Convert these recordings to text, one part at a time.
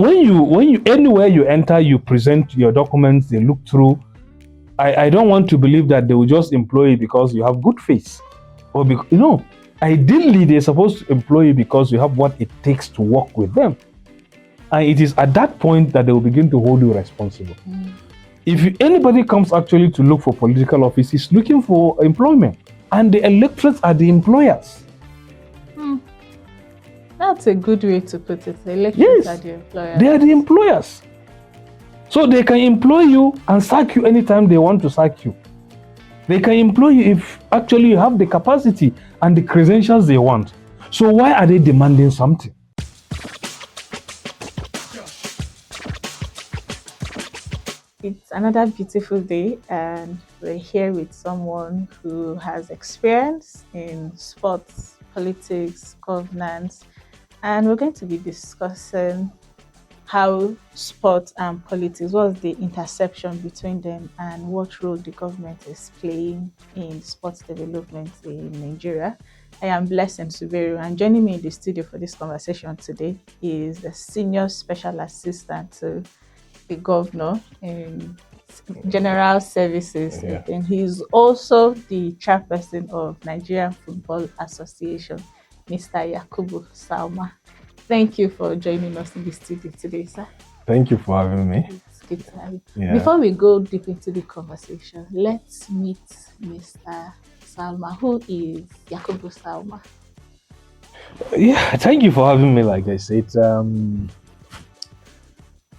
when you anywhere you enter, you present your documents, they look through. I don't want to believe that they will just employ you because you have good face, or because ideally they're supposed to employ you because you have what it takes to work with them, and it is at that point that they will begin to hold you responsible. If anybody comes actually to look for political office, he's looking for employment, and the electorates are the employers. That's a good way to put it. The electorates are the employers. They are the employers. So they can employ you and sack you anytime they want to sack you. They can employ you if actually you have the capacity and the credentials they want. So why are they demanding something? It's another beautiful day, and we're here with someone who has experience in sports, politics, governance, and we're going to be discussing how sports and politics, what's the intersection between them, and what role the government is playing in sports development in Nigeria. I am Blessing Suberu, and joining me in the studio for this conversation today is the Senior Special Assistant to the Governor in General Services, and he's also the chairperson of Nigerian Football Association, Mr. Yakubu Sarma. Thank you for joining us in the studio today, sir. Thank you for having me. It's good to have you. Before we go deep into the conversation, let's meet Mr. Sarma. Who is Yakubu Sarma? Yeah, thank you for having me. Like I said,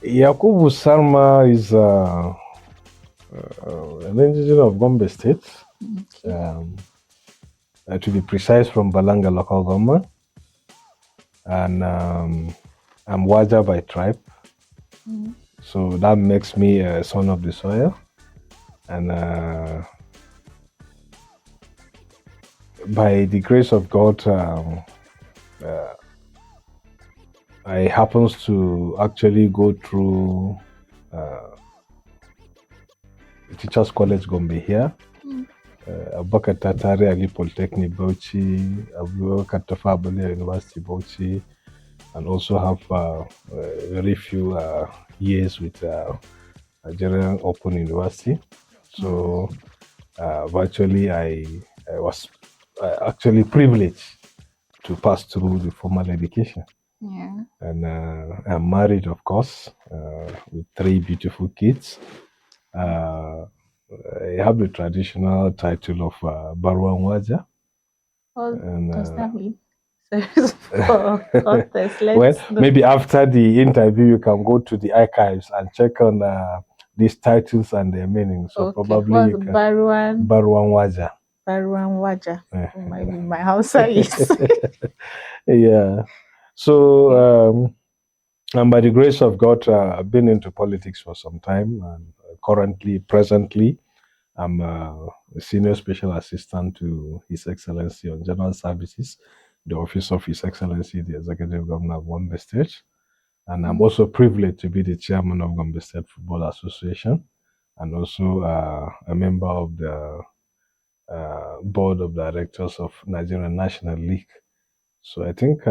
Yakubu Sarma is an indigenous of Gombe State, to be precise, from Balanga local government. And I'm Waja by tribe, so that makes me a son of the soil. And by the grace of God, I happens to actually go through Teachers College Gombe here, Abubakar Tatari Ali Polytechnic Bauchi, Abubakar Tafa Balewa University Bauchi, and also have very few years with Nigerian Open University. So virtually I was actually privileged to pass through the formal education. And I'm married, of course, with 3 beautiful kids. I have the traditional title of Barwan Waja. What does that mean? Well, maybe after the interview, you can go to the archives and check on these titles and their meaning. So probably you can. Barwan Waja. Barwan Waja. Maybe my house is. Yeah. So, and by the grace of God, I've been into politics for some time, and presently, I'm a Senior Special Assistant to His Excellency on General Services, the Office of His Excellency, the Executive Governor of Gombe State. And I'm also privileged to be the Chairman of Gombe State Football Association, and also a member of the Board of Directors of Nigerian National League. So I think,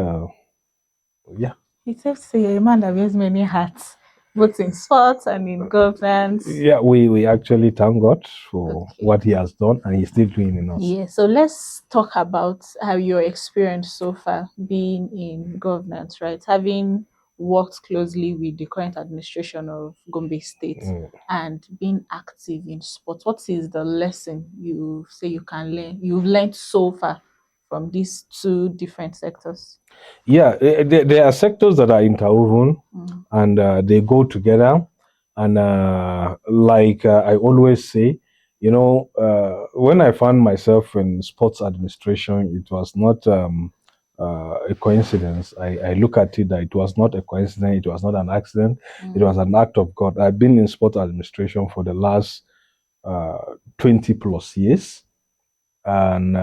It's safe to say you're a man that wears many hats, both in sports and in governance. Yeah, we actually thank God for what He has done, and He's still doing in us. Yeah, so let's talk about how your experience so far being in governance, right? Having worked closely with the current administration of Gombe State and being active in sports. What is the lesson you say you've learned so far from these 2 different sectors? Yeah, there are sectors that are interwoven and they go together. And like I always say, when I found myself in sports administration, it was not a coincidence. I look at it that it was not a coincidence, it was not an accident, it was an act of God. I've been in sports administration for the last 20 plus years, and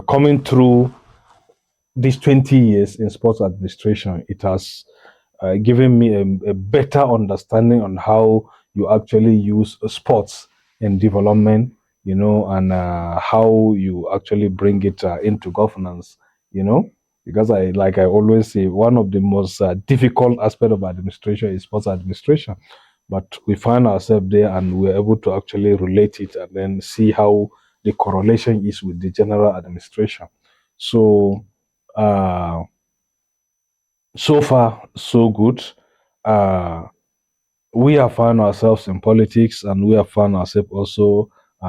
coming through these 20 years in sports administration, it has given me a better understanding on how you actually use sports in development, and how you actually bring it into governance, because I always say, one of the most difficult aspect of administration is sports administration. But we find ourselves there, and we're able to actually relate it and then see how the correlation is with the general administration. So, uh, so far, so good. Uh, we have found ourselves in politics, and we have found ourselves also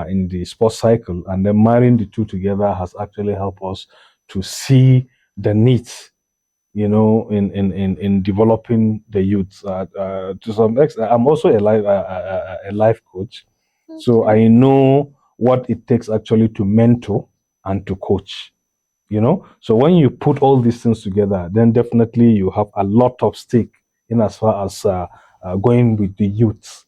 in the sports cycle. And then marrying the two together has actually helped us to see the needs, in developing the youth. To some extent, I'm also a life coach, so Okay. I know what it takes actually to mentor and to coach. So when you put all these things together, then definitely you have a lot of stake in as far as going with the youth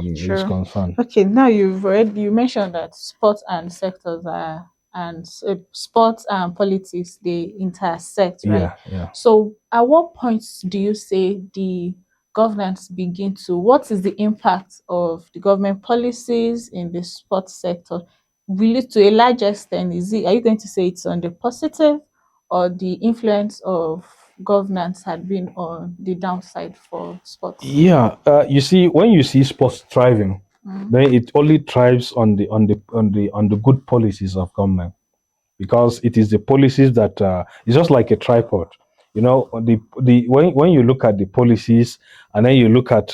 is Sure. concerned. Okay, now you mentioned that sports and sectors are and sports and politics they intersect, right? Yeah, yeah. So at what points do you say the governments begin to what is the impact of the government policies in the sports sector? Will it to a large extent are you going to say it's on the positive or the influence of governance had been on the downside for sports? Yeah, you see, when you see sports thriving, Mm. then it only thrives on the good policies of government, because it is the policies that it's just like a tripod. The when you look at the policies, and then you look at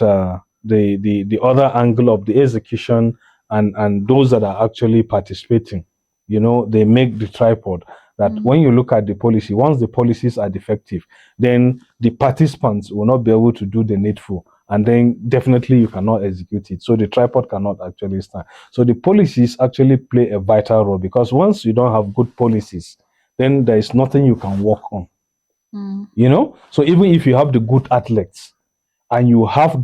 the other angle of the execution, and those that are actually participating, they make the tripod. That Mm. when you look at the policy, once the policies are defective, then the participants will not be able to do the needful, and then definitely you cannot execute it, so the tripod cannot actually stand. So the policies actually play a vital role, because once you don't have good policies, then there is nothing you can work on. Mm. So even if you have the good athletes, and you have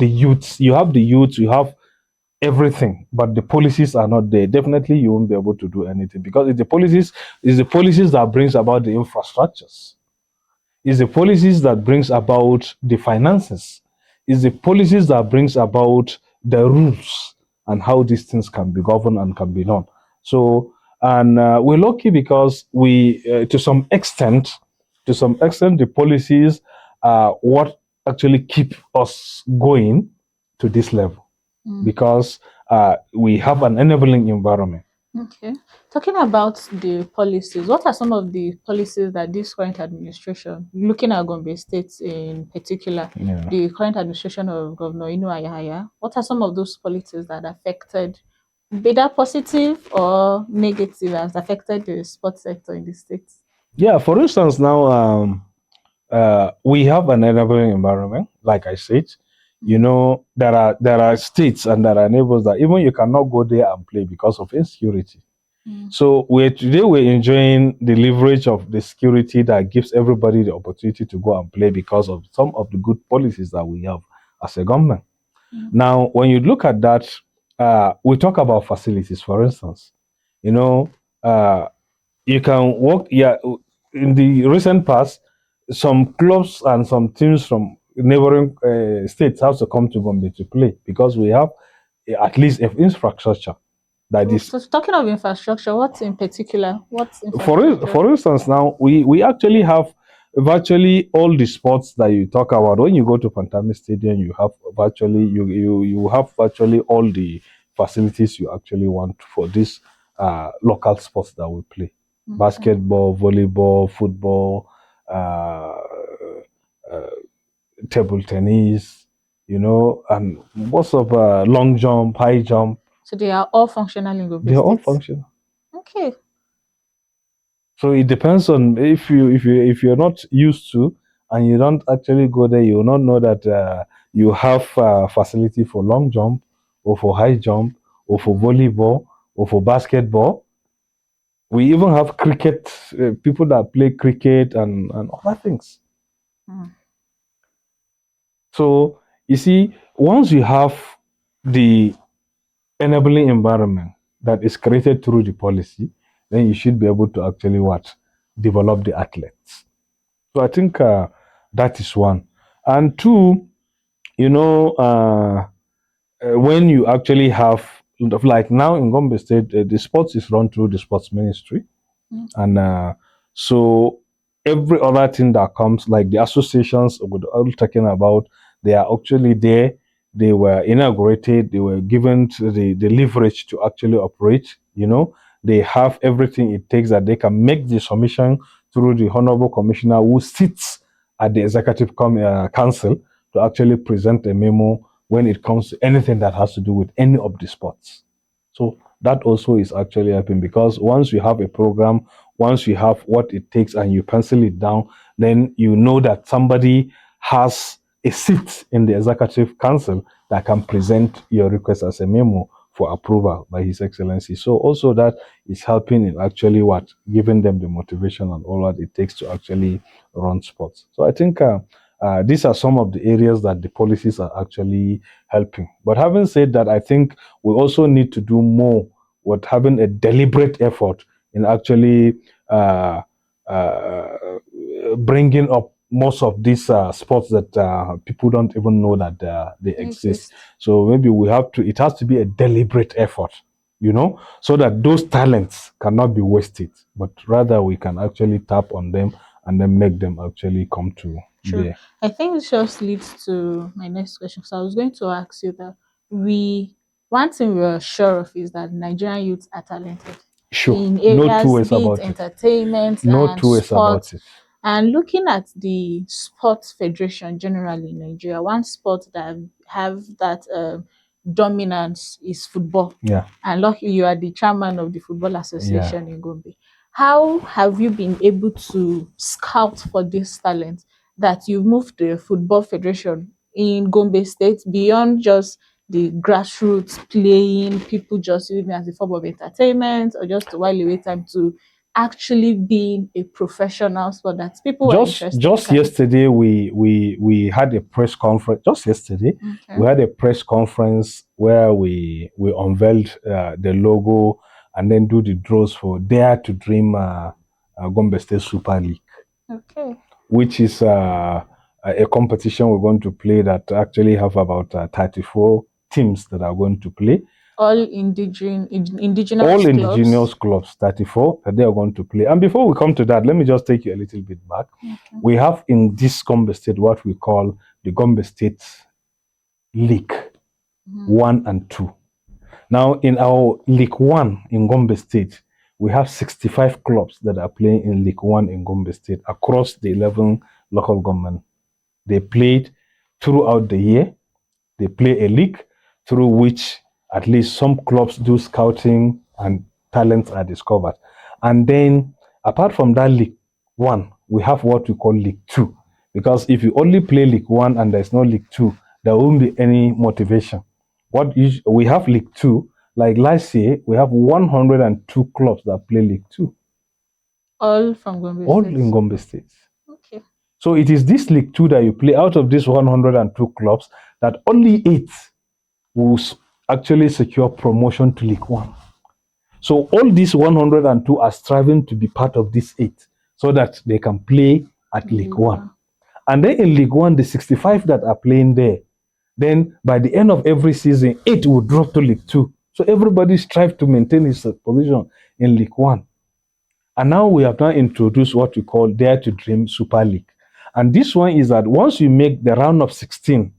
everything, but the policies are not there, definitely you won't be able to do anything, because it's the policies that brings about the infrastructures. It's the policies that brings about the finances. It's the policies that brings about the rules, and how these things can be governed and can be done. So, and we're lucky because to some extent, the policies are what actually keep us going to this level, Mm. because we have an enabling environment. Okay. Talking about the policies, what are some of the policies that this current administration, looking at Gombe State in particular, Yeah. the current administration of Governor Inu Ayahaya, what are some of those policies that affected, be that positive or negative, has affected the sports sector in the state? Yeah. For instance, now we have an enabling environment, like I said. There are states and there are neighbors that even you cannot go there and play because of insecurity. Mm. So we're enjoying the leverage of the security that gives everybody the opportunity to go and play, because of some of the good policies that we have as a government. Mm. Now, when you look at that, we talk about facilities, for instance. You know, uh, you can work. Yeah, in the recent past, some clubs and some teams from neighboring states have to come to Gombe to play, because we have at least infrastructure that is. So talking of infrastructure, what in particular? What For infrastructure? for instance, now we actually have virtually all the sports that you talk about. When you go to Pantami Stadium, you have virtually all the facilities you actually want for this local sports that we play: Okay. basketball, volleyball, football, uh, uh, table tennis, and most of long jump, high jump. So they are all functional in Gombe They are all State. functional. Okay. So it depends on if you're not used to, and you don't actually go there, you will not know that you have facility for long jump, or for high jump, or for volleyball, or for basketball. We even have cricket, people that play cricket and other things. Mm. So you see, once you have the enabling environment that is created through the policy, then you should be able to actually what develop the athletes. So I think that is one. And two, you know, when you actually have, like now in Gombe State, the sports is run through the sports ministry. Mm. And so every other thing that comes, like the associations we're all talking about, they are actually there. They were inaugurated, they were given the leverage to actually operate. They have everything it takes that they can make the submission through the honorable commissioner who sits at the executive council to actually present a memo when it comes to anything that has to do with any of the sports. So that also is actually helping, because once you have a program, once you have what it takes and you pencil it down, then you know that somebody has a seat in the executive council that can present your request as a memo for approval by His Excellency. So also that is helping in actually giving them the motivation and all that it takes to actually run sports. So I think these are some of the areas that the policies are actually helping. But having said that, I think we also need to do more with having a deliberate effort in actually uh, uh, bringing up most of these sports that people don't even know that they exist. So maybe it has to be a deliberate effort, so that those talents cannot be wasted, but rather we can actually tap on them and then make them actually come to True. there. I think this just leads to my next question. So I was going to ask you that one thing we're sure of is that Nigerian youths are talented Sure, in no two areas, ways be it about it. entertainment No and two ways about sports. it. And looking at the sports federation generally in Nigeria, one sport that have that dominance is football. Yeah. And luckily, you are the chairman of the Football Yeah. Association in Gombe. How have you been able to scout for this talent that you've moved the Football Federation in Gombe State beyond just the grassroots playing, people just using it as a form of entertainment or just to while away time, to actually being a professional sport that people were interested in? Just yesterday we had a press conference. Just yesterday Okay. we had a press conference where we unveiled the logo and then do the draws for Dare to Dream Gombe State Super League. Okay. Which is a competition we're going to play that actually have about 34 teams that are going to play. All indigenous All clubs. indigenous clubs, 34, that they are going to play. And before we come to that, let me just take you a little bit back. Okay. We have in this Gombe State what we call the Gombe State League 1 and 2. Now, in our League 1 in Gombe State, we have 65 clubs that are playing in League 1 in Gombe State across the 11 local government. They played throughout the year. They play a league through which at least some clubs do scouting and talents are discovered. And then apart from that League 1, we have what we call League 2. Because if you only play League 1 and there's no League 2, there won't be any motivation. We have League 2, like last year, we have 102 clubs that play League 2. All from Gombe All State. in Gombe State. Okay. So it is this League 2 that you play out of these 102 clubs that only 8 will actually secure promotion to League 1. So all these 102 are striving to be part of this 8 so that they can play at League 1. And then in League 1, the 65 that are playing there, then by the end of every season, 8 will drop to League 2. So everybody strives to maintain his position in League 1. And now we have now introduced what we call Dare to Dream Super League. And this one is that once you make the round of 16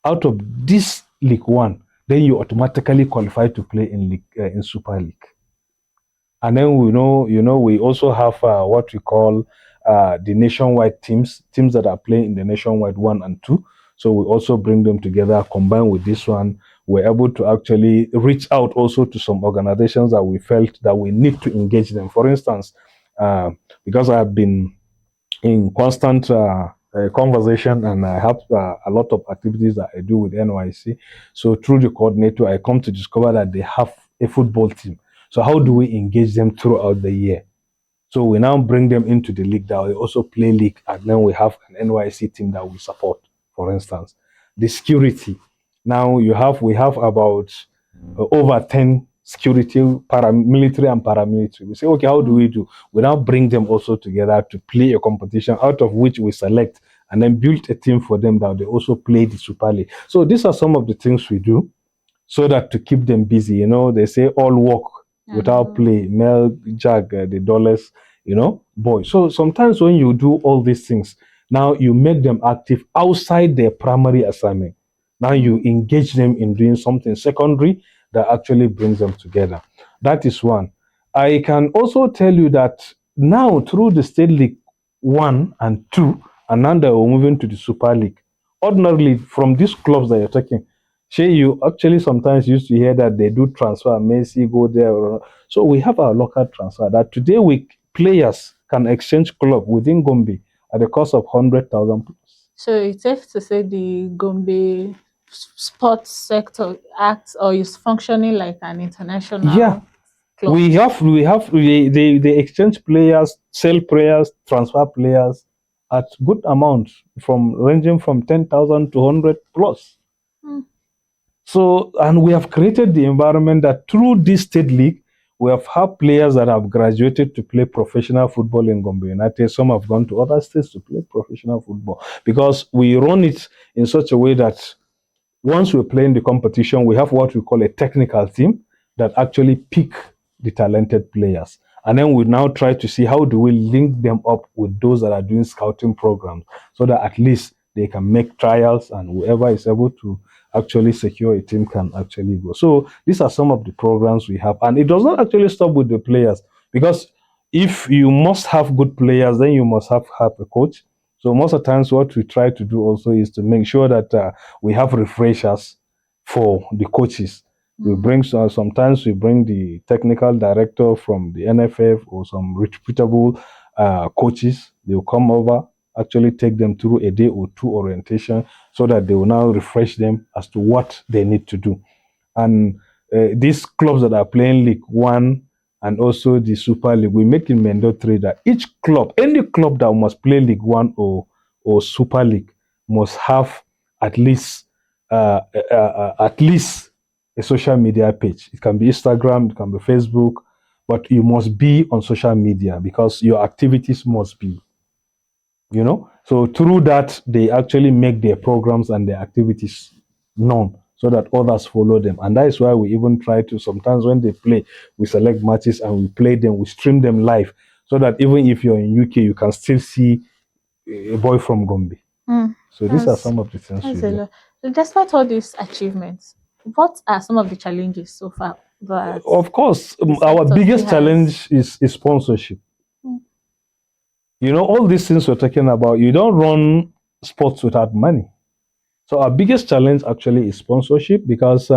out of this League 1, then you automatically qualify to play in Super League. And then we also have what we call the nationwide teams that are playing in the nationwide 1 and 2. So we also bring them together, combine with this one. We're able to actually reach out also to some organizations that we felt that we need to engage them. For instance, because I've been in constant conversation and I have a lot of activities that I do with NYC. So through the coordinator, I come to discover that they have a football team. So how do we engage them throughout the year? So we now bring them into the league that we also play league, and then we have an NYC team that we support, for instance. The security. Now we have about over 10 security, military and paramilitary. We say, okay, how do we do? We now bring them also together to play a competition out of which we select and then build a team for them that they also play the Super League. So these are some of the things we do so that to keep them busy. They say all work without play. Mel Jag, the dollars, boy. So sometimes when you do all these things, now you make them active outside their primary assignment. Now you engage them in doing something secondary that actually brings them together. That is one. I can also tell you that now through the State League 1 and 2, and now that we're moving to the Super League, ordinarily from these clubs that you're talking, Shay, you actually sometimes used to hear that they do transfer, Messi go there. So we have our local transfer that today players can exchange club within Gombe at the cost of 100,000 plus. So it's safe to say the Gombe sports sector acts or is functioning like an international Yeah, club. they exchange players, sell players, transfer players at good amounts from ranging from 10,000 to 100 plus. So, and we have created the environment that through this state league, we have had players that have graduated to play professional football in Gombe United. Some have gone to other states to play professional football because we run it in such a way that once we play in the competition, we have what we call a technical team that actually pick the talented players. And then we now try to see how do we link them up with those that are doing scouting programs so that at least they can make trials and whoever is able to actually secure a team can actually go. So these are some of the programs we have. And it does not actually stop with the players because if you must have good players, then you must have a coach. So most of the times what we try to do also is to make sure that we have refreshers for the coaches. We bring sometimes we bring the technical director from the NFF or some reputable coaches. They will come over, actually take them through a day or two orientation so that they will now refresh them as to what they need to do. And these clubs that are playing League One and also the Super League, we make it mandatory that each club, any club that must play League One or Super League, must have at least a social media page. It can be Instagram, it can be Facebook, but you must be on social media because your activities must be, So through that, they actually make their programs and their activities known so that others follow them. And that is why we even try to sometimes when they play, we select matches and we play them, we stream them live so that even if you're in UK, you can still see a boy from Gombe. So these are some of the things we do. Despite all these achievements, what are some of the challenges so far? Of course, our biggest challenge is sponsorship. All these things we're talking about, you don't run sports without money. So our biggest challenge actually is sponsorship because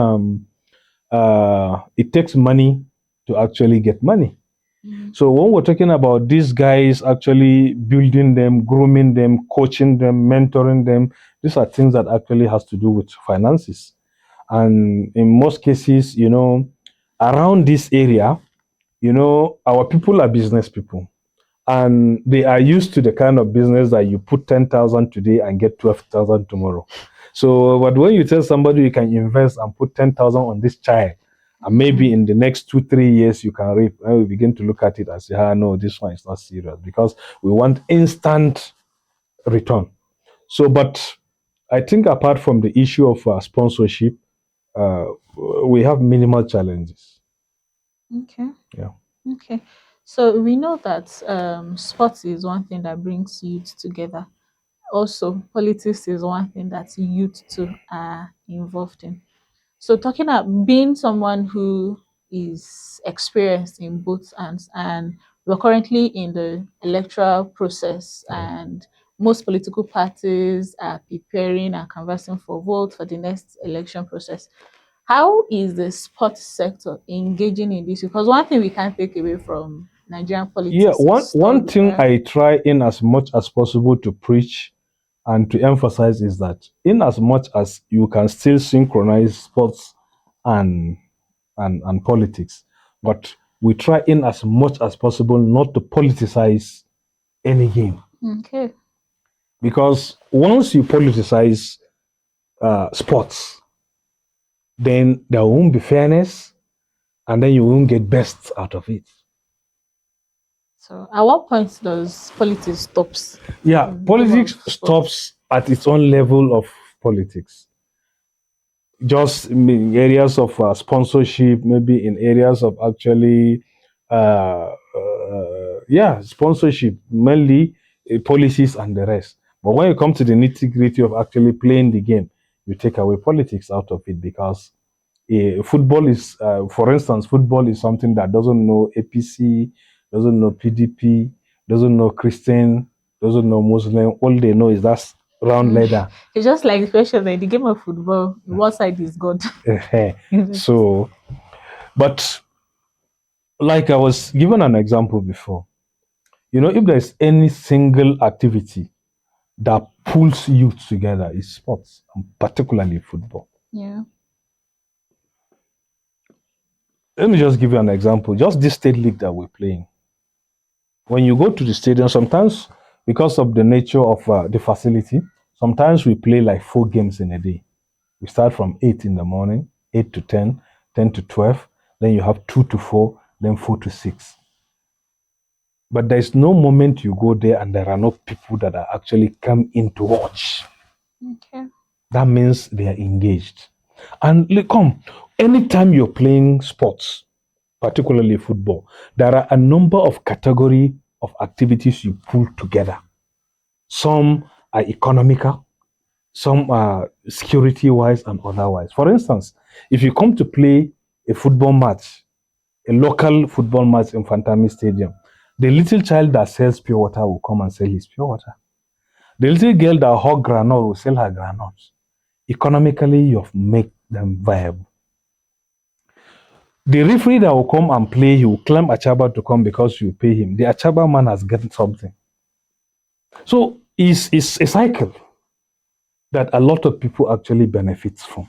it takes money to actually get money. So when we're talking about these guys actually building them, grooming them, coaching them, mentoring them, these are things that actually has to do with finances. And in most cases, around this area, our people are business people. And they are used to the kind of business that you put 10,000 today and get 12,000 tomorrow. So, but when you tell somebody you can invest and put 10,000 on this child, and maybe in the next 2-3 years you can reap, and we begin to look at it and say, no, this one is not serious because we want instant return. So, but I think apart from the issue of sponsorship, we have minimal challenges. Okay. Yeah. Okay. So we know that sports is one thing that brings youth together. Also, politics is one thing that youth too are involved in. So talking about being someone who is experienced in both ends, and we're currently in the electoral process, and most political parties are preparing and canvassing for vote for the next election process. How is the sports sector engaging in this? Because one thing we can't take away from Nigerian politics one thing I try in as much as possible to preach and to emphasize is that in as much as you can still synchronize sports and politics, but we try in as much as possible not to politicize any game. Okay. Because once you politicize sports, then there won't be fairness, and then you won't get best out of it. So at what point does politics stops? Yeah, politics stops at its own level of politics. Just in areas of sponsorship, maybe in areas of actually yeah, sponsorship, mainly policies and the rest. But when you come to the nitty gritty of actually playing the game, you take away politics out of it because football is, for instance, football is something that doesn't know APC, doesn't know PDP, doesn't know Christian, doesn't know Muslim. All they know is that's round leather. It's just like the question that in the game of football, what side is God? So, but like I was given an example before, if there's any single activity that pulls youth together, is sports, and particularly football. Yeah. Let me just give you an example. Just this state league that we're playing. When you go to the stadium, sometimes because of the nature of the facility, sometimes we play like 4 games in a day. We start from 8 in the morning, 8 to 10, 10 to 12, then you have 2 to 4, then 4 to 6. But there's no moment you go there and there are no people that are actually come in to watch. Okay. That means they are engaged. And anytime you're playing sports, particularly football, there are a number of category of activities you pull together. Some are economical, some are security-wise and otherwise. For instance, if you come to play a football match, a local football match in Fantami Stadium, the little child that sells pure water will come and sell his pure water. The little girl that hog granite will sell her granules. Economically, you've made them viable. The referee that will come and play, he will claim Achaba to come because you pay him. The Achaba man has gotten something. So it's a cycle that a lot of people actually benefit from.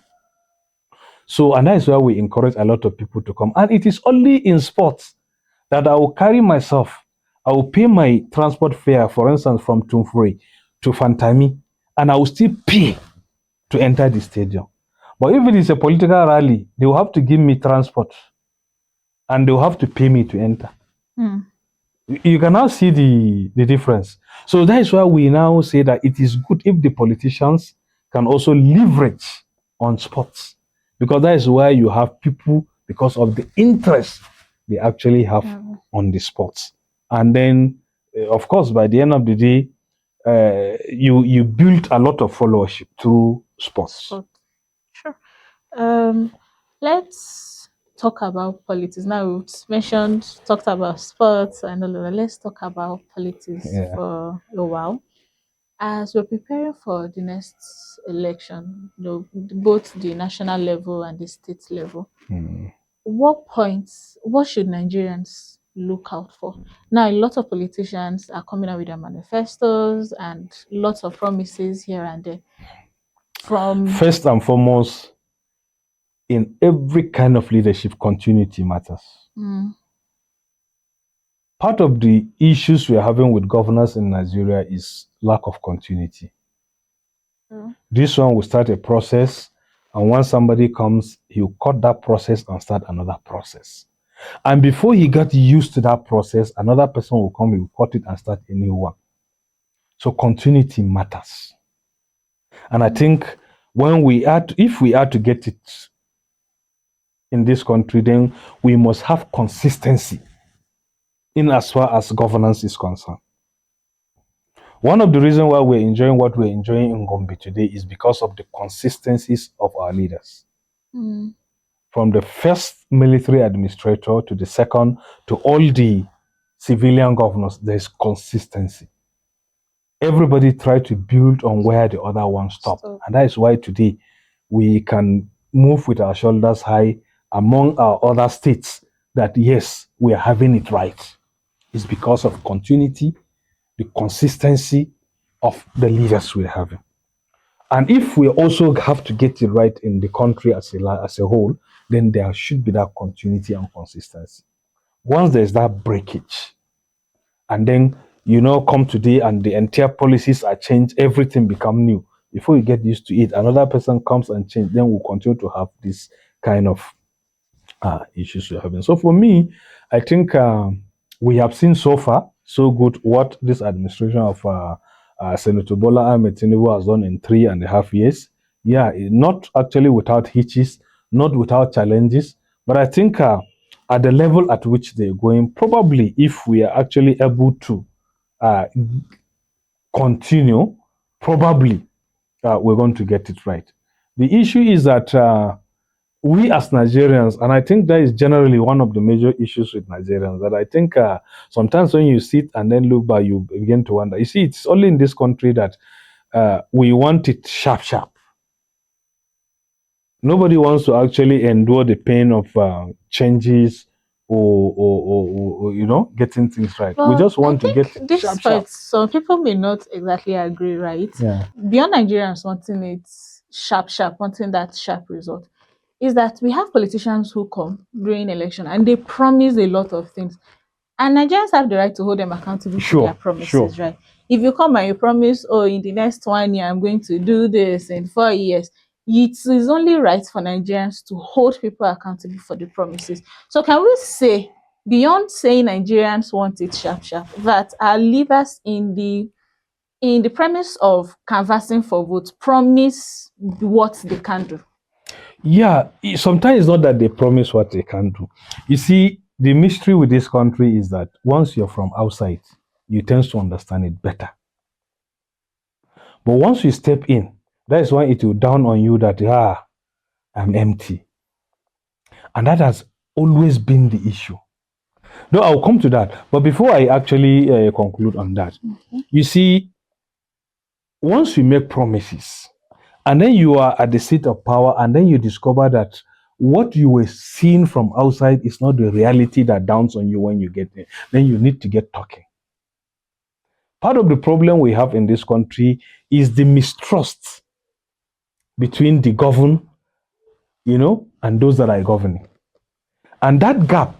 So, and that is why we encourage a lot of people to come. And it is only in sports that I will carry myself. I will pay my transport fare, for instance, from Tumfuri to Fantami, and I will still pay to enter the stadium. But if it is a political rally, they will have to give me transport and they will have to pay me to enter. You can now see the difference. So that is why we now say that it is good if the politicians can also leverage on sports, because that is why you have people, because of the interest they actually have on the sports. And then, of course, by the end of the day, you build a lot of followership through sports. Sure. Let's talk about politics. Now we've talked about sports and all of that. Let's talk about politics for a while. As we're preparing for the next election, both the national level and the state level, what should Nigerians look out for? Now, a lot of politicians are coming out with their manifestos and lots of promises here and there. First and foremost, in every kind of leadership, continuity matters. Part of the issues we are having with governors in Nigeria is lack of continuity. This one will start a process, and once somebody comes, he'll cut that process and start another process. And before he got used to that process, another person will come, he will cut it and start a new one. So continuity matters. And I think if we are to get it in this country, then we must have consistency in as far as governance is concerned. One of the reasons why we're enjoying what we're enjoying in Gombe today is because of the consistencies of our leaders. From the first military administrator to the second to all the civilian governors, there's consistency. Everybody tried to build on where the other one stopped. And that is why today we can move with our shoulders high among our other states that yes, we are having it right. It's because of continuity, the consistency of the leaders we're having. And if we also have to get it right in the country as a whole, then there should be that continuity and consistency. Once there's that breakage, and then come today and the entire policies are changed, everything become new. Before you get used to it, another person comes and change, then we'll continue to have this kind of issues we're having. So for me, I think we have seen so far so good what this administration of Senator Bola Ahmed Tinubu has done in 3.5 years. Yeah, not actually without hitches, not without challenges, but I think at the level at which they're going, probably if we are actually able to continue, probably we're going to get it right. The issue is that we as Nigerians, and I think that is generally one of the major issues with Nigerians, that I think sometimes when you sit and then look back, you begin to wonder. You see, it's only in this country that we want it sharp, sharp. Nobody wants to actually endure the pain of changes or getting things right. Well, we just want to get this sharp, part, sharp. some people may not exactly agree, right? Yeah. Beyond Nigerians wanting it sharp, sharp, wanting that sharp result, is that we have politicians who come during election and they promise a lot of things. And Nigerians have the right to hold them accountable to their promises, right? If you come and you promise, oh, in the next 1 year, I'm going to do this, in 4 years, it is only right for Nigerians to hold people accountable for the promises. So can we say, beyond saying Nigerians want it sharp, sharp, that our leaders in the premise of canvassing for votes promise what they can do? Yeah, sometimes it's not that they promise what they can do. You see, the mystery with this country is that once you're from outside, you tend to understand it better. But once you step in, that is when it will dawn on you that, I'm empty. And that has always been the issue. No, I'll come to that. But before I actually conclude on that, you see, once you make promises, and then you are at the seat of power, and then you discover that what you were seeing from outside is not the reality that dawns on you when you get there, then you need to get talking. Part of the problem we have in this country is the mistrust between the governed, and those that are governing. And that gap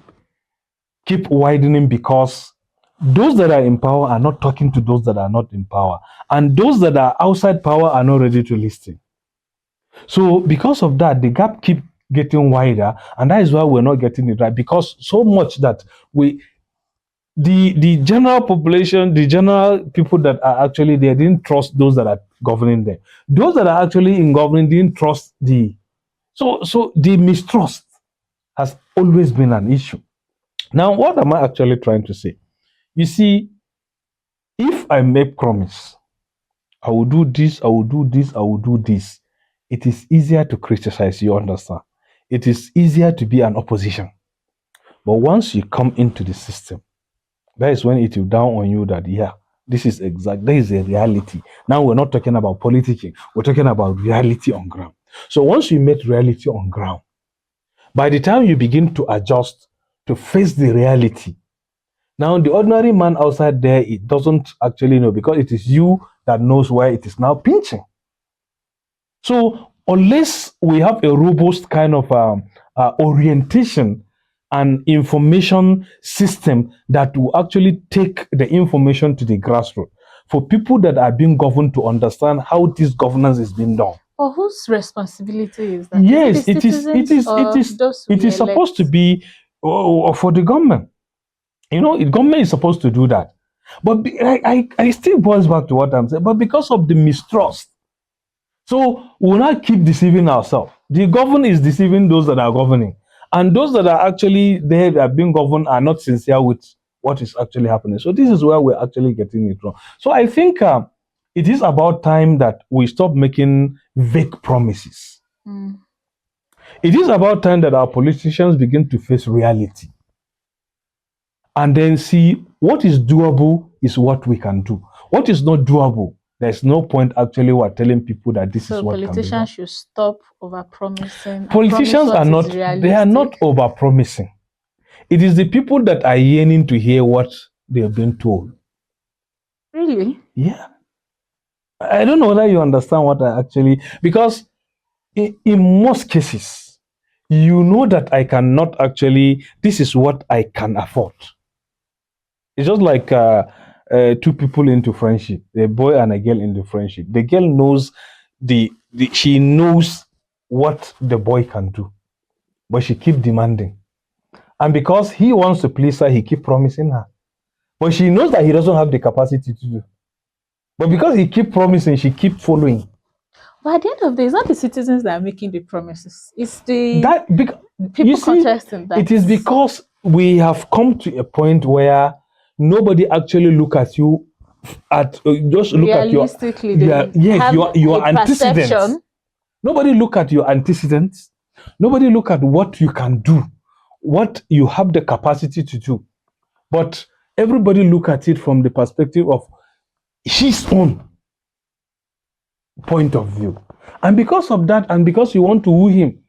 keep widening because those that are in power are not talking to those that are not in power. And those that are outside power are not ready to listen. So because of that, the gap keep getting wider, and that is why we're not getting it right, because so much that the general population, the general people that are actually there didn't trust those that are governing them. Those that are actually in governing didn't trust so the mistrust has always been an issue. Now, what am I actually trying to say? You see, if I make promise, I will do this, I will do this, I will do this, it is easier to criticize, you understand? It is easier to be an opposition. But once you come into the system, that is when it will dawn on you that, this is a reality. Now we're not talking about politicking, we're talking about reality on ground. So once you meet reality on ground, by the time you begin to adjust to face the reality, now the ordinary man outside there, it doesn't actually know, because it is you that knows where it is now pinching. So unless we have a robust kind of orientation and information system that will actually take the information to the grassroots, for people that are being governed to understand how this governance is being done. Or whose responsibility is that? Yes, it is supposed to be for the government. The government is supposed to do that. But I still boils back to what I'm saying. But because of the mistrust, so we'll not keep deceiving ourselves. The government is deceiving those that are governing. And those that are actually there that are being governed are not sincere with what is actually happening. So this is where we're actually getting it wrong. So I think it is about time that we stop making vague promises. It is about time that our politicians begin to face reality. And then see what is doable is what we can do. What is not doable, there's no point actually we're telling people that this is what can be done. So politicians should stop over-promising. Politicians are not over-promising. It is the people that are yearning to hear what they have been told. Really? Yeah. I don't know whether you understand what I actually... Because in most cases, you know that I cannot actually... This is what I can afford. It's just like two people into friendship, a boy and a girl into friendship. The girl knows she knows what the boy can do, but she keeps demanding. And because he wants to please her, he keeps promising her. But she knows that he doesn't have the capacity to do. But because he keeps promising, she keeps following. But at the end of the day, it's not the citizens that are making the promises. It's the People contesting that. It is because we have come to a point where nobody actually look at you just look at your your antecedents. Perception. Nobody look at your antecedents. Nobody look at what you can do, what you have the capacity to do. But everybody look at it from the perspective of his own point of view. And because of that, and because you want to woo him,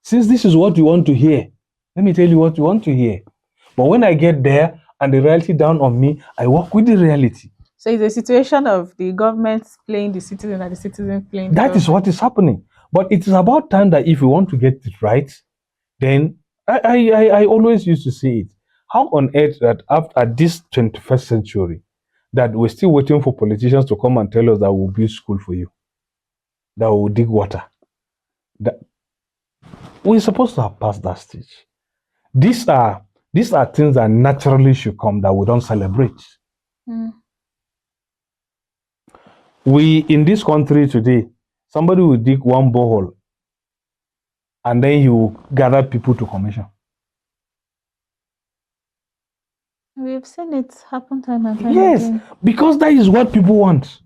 since this is what you want to hear, let me tell you what you want to hear. But when I get there and the reality down on me, I work with the reality. So it's a situation of the government playing the citizen and the citizen playing the government. That is what is happening. But it is about time that if we want to get it right, then I always used to say it. How on earth that at this 21st century, that we're still waiting for politicians to come and tell us that we'll build school for you, that we'll dig water. That we're supposed to have passed that stage. These are things that naturally should come that we don't celebrate. We in this country today, somebody will dig one borehole and then he will gather people to commission. We've seen it happen time and time again. Yes, because that is what people want.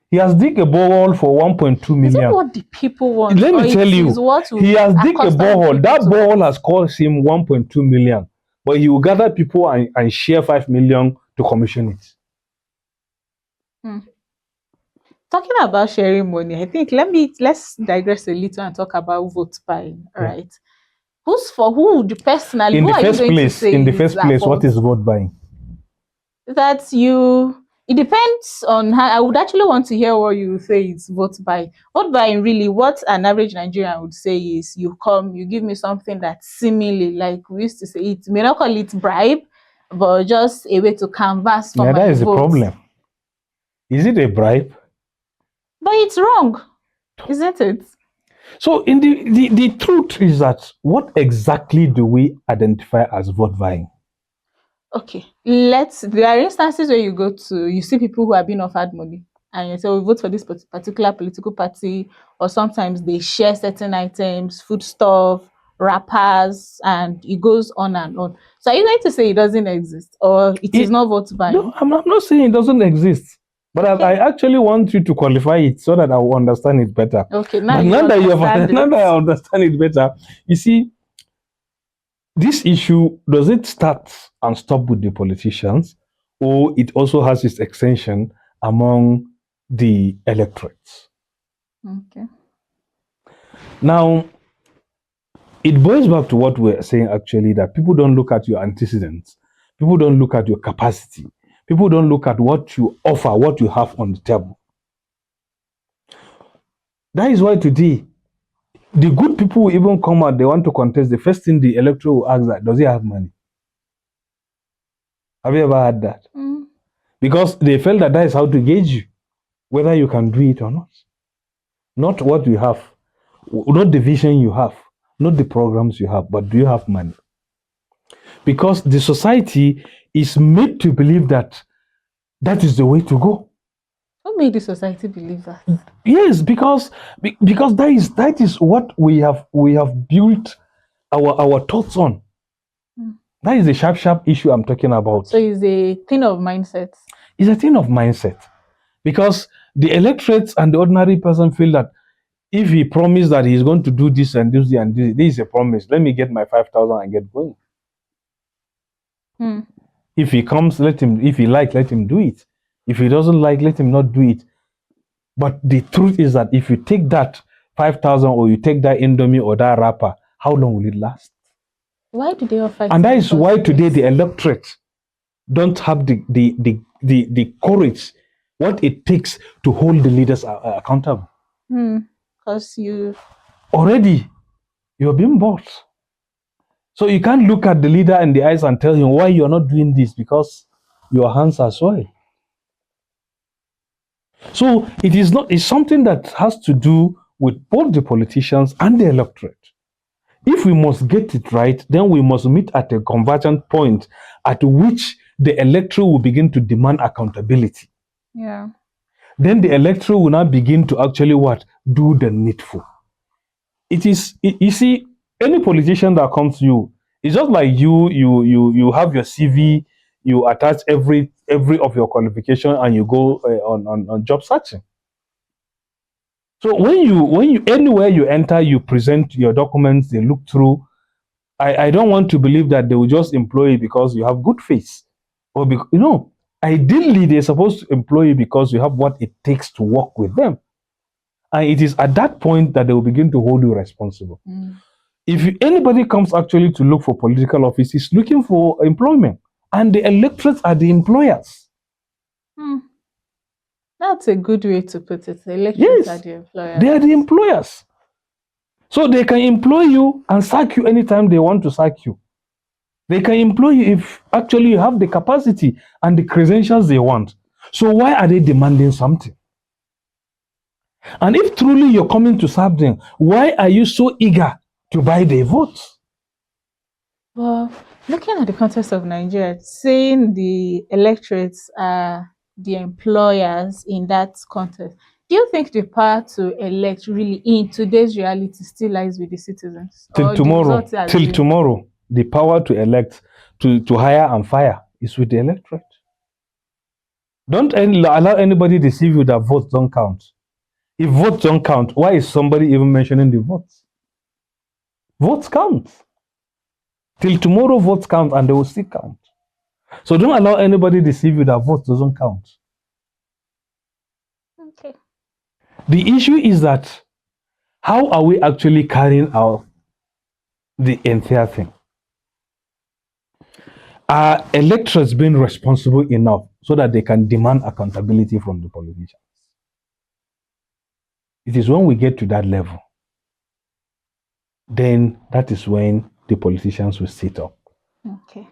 He has dig a borehole for 1.2 million. Is that what the people want? Let me tell you, he has dig a borehole. That borehole has cost him 1.2 million, but he will gather people and share 5 million to commission it. Talking about sharing money, I think let's digress a little and talk about vote buying. All right. Who's for who? Personally, in who the are first you going place, to say in the first place, what is vote buying? It depends on how. I would actually want to hear what you say is vote buying. Vote buying, really, what an average Nigerian would say is you come, you give me something that seemingly, like we used to say, it may not call it bribe, but just a way to canvass for my vote. That is the problem. Is it a bribe? But it's wrong, isn't it? So in the truth is that what exactly do we identify as vote buying? Okay, there are instances where you see people who are being offered money and you say, we vote for this particular political party, or sometimes they share certain items, foodstuff, wrappers, and it goes on and on. So are you going to say it doesn't exist, or it is not vote buying? No, I'm not saying it doesn't exist. But okay. I actually want you to qualify it so that I will understand it better. Okay, now that I understand it better, you see, this issue, does it start and stop with the politicians, or it also has its extension among the electorates? Okay. Now, it boils back to what we're saying actually, that people don't look at your antecedents. People don't look at your capacity. People don't look at what you offer, what you have on the table. That is why today, the good people will even come out, they want to contest. The first thing the electorate will ask that, does he have money? Have you ever had that? Because they felt that is how to gauge you, whether you can do it or not. Not what you have, not the vision you have, not the programs you have, but do you have money? Because the society is made to believe that is the way to go. Who made the society believe that? Yes, because that is what we have built our thoughts on. That is the sharp issue I'm talking about. So it's a thing of mindset. It's a thing of mindset. Because the electorates and the ordinary person feel that if he promised that he's going to do this and this and this is a promise. Let me get my 5,000 and get going. If he comes, if he likes, let him do it. If he doesn't like, let him not do it. But the truth is that if you take that 5,000 or you take that Indomie or that wrapper, how long will it last? Why do they offer it? And that is why today the electorate don't have the courage, what it takes to hold the leaders accountable. Because you're being bought. So you can't look at the leader in the eyes and tell him why you're not doing this, because your hands are soiled. So it's something that has to do with both the politicians and the electorate. If we must get it right, then we must meet at a convergent point at which the electorate will begin to demand accountability. Yeah. Then the electorate will now begin to actually do the needful. You see, any politician that comes to you, it's just like you have your CV, you attach every of your qualification, and you go on job searching. So when you anywhere you enter, you present your documents, they look through. I don't want to believe that they will just employ you because you have good face, or because, ideally they're supposed to employ you because you have what it takes to work with them, and it is at that point that they will begin to hold you responsible. If anybody comes actually to look for political office, he's looking for employment, and the electorates are the employers. That's a good way to put it. The electorates are the employers. They are the employers. So they can employ you and sack you anytime they want to sack you. They can employ you if actually you have the capacity and the credentials they want. So why are they demanding something? And if truly you're coming to serve them, why are you so eager to buy their votes? Well, looking at the context of Nigeria, saying the electorates are the employers in that context, do you think the power to elect really in today's reality still lies with the citizens? Till tomorrow, the power to elect, to hire and fire is with the electorate. Don't allow anybody to deceive you that votes don't count. If votes don't count, why is somebody even mentioning the votes? Votes count. Till tomorrow, votes count, and they will still count. So don't allow anybody to deceive you that votes doesn't count. Okay. The issue is that how are we actually carrying out the entire thing? Are electors being responsible enough so that they can demand accountability from the politicians? It is when we get to that level, then that is when the politicians will sit up. Okay.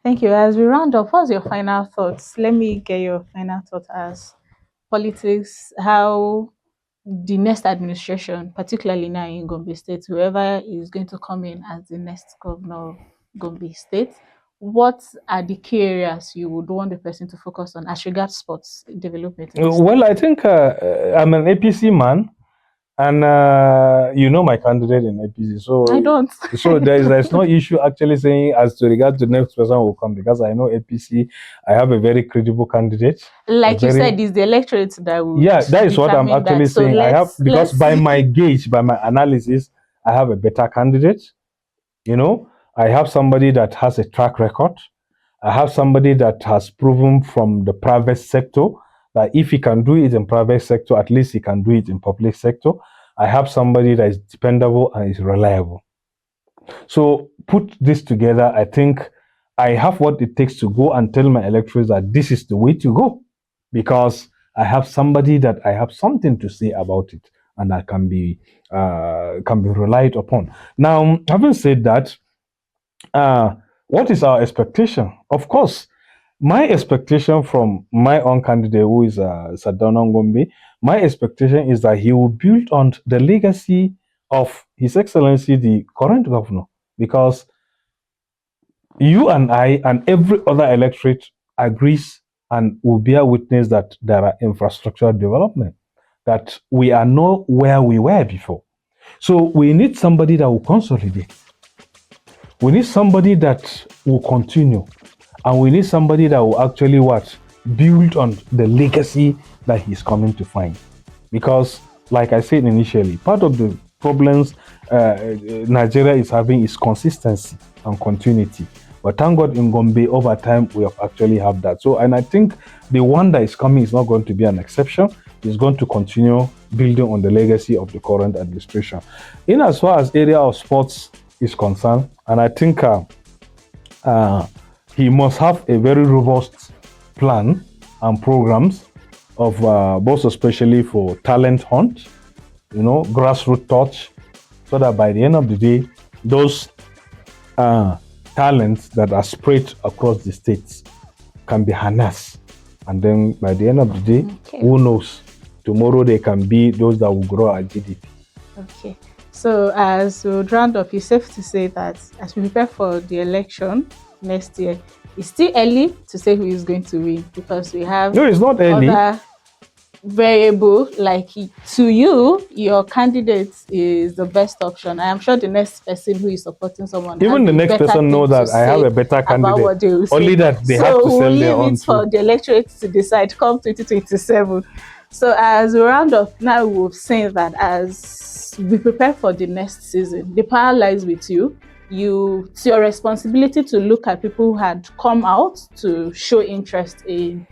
Thank you. As we round up, what's your final thoughts? Let me get your final thought as politics, how the next administration, particularly now in Gombe State, whoever is going to come in as the next governor of Gombe State, what are the key areas you would want the person to focus on as regards sports development? Well, I think I'm an APC man, and you know my candidate in APC, so I don't. So there's no issue actually saying as to regard to the next person will come, because I know APC. I have a very credible candidate. Like you said, it's the electorate that will. Yeah, that is what I'm actually saying. So I have, because by my gauge, by my analysis, I have a better candidate. I have somebody that has a track record. I have somebody that has proven from the private sector that if he can do it in private sector, at least he can do it in public sector. I have somebody that is dependable and is reliable. So put this together, I think I have what it takes to go and tell my electors that this is the way to go, because I have somebody that I have something to say about it, and that can be relied upon. Now, having said that, what is our expectation? Of course, my expectation from my own candidate, who is Sardauna Ngombe, my expectation is that he will build on the legacy of His Excellency, the current governor, because you and I and every other electorate agrees and will bear witness that there are infrastructural development, that we are not where we were before. So we need somebody that will consolidate. We need somebody that will continue. And we need somebody that will actually build on the legacy that he's coming to find. Because, like I said initially, part of the problems Nigeria is having is consistency and continuity. But thank God in Gombe, over time, we have actually have that. So, and I think the one that is coming is not going to be an exception. It's going to continue building on the legacy of the current administration. In as far as area of sports is concerned, and I think he must have a very robust plan and programs of both, especially for talent hunt, grassroots touch, so that by the end of the day, those talents that are spread across the states can be harnessed. And then by the end of the day, who knows, tomorrow they can be those that will grow our GDP. Okay. So as we round up, it's safe to say that as we prepare for the election next year, it's still early to say who is going to win, because we have... No, it's not early. variable, like to you, your candidate is the best option. I am sure the next person who is supporting someone Even has the a next better person thing know to that I have say a better about candidate. what they will Only say. that they have So to we'll sell their leave own it for too. the electorate to decide come 2027. So as we round up, now we've seen that as we prepare for the next season, the power lies with you. It's your responsibility to look at people who had come out to show interest in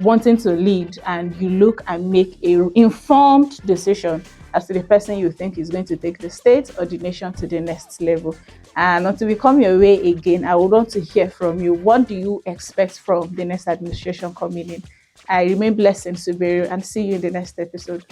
wanting to lead, and you look and make a informed decision as to the person you think is going to take the state or the nation to the next level. And until we come your way again, I would want to hear from you. What do you expect from the next administration coming in? I remain blessed in Subaru and see you in the next episode.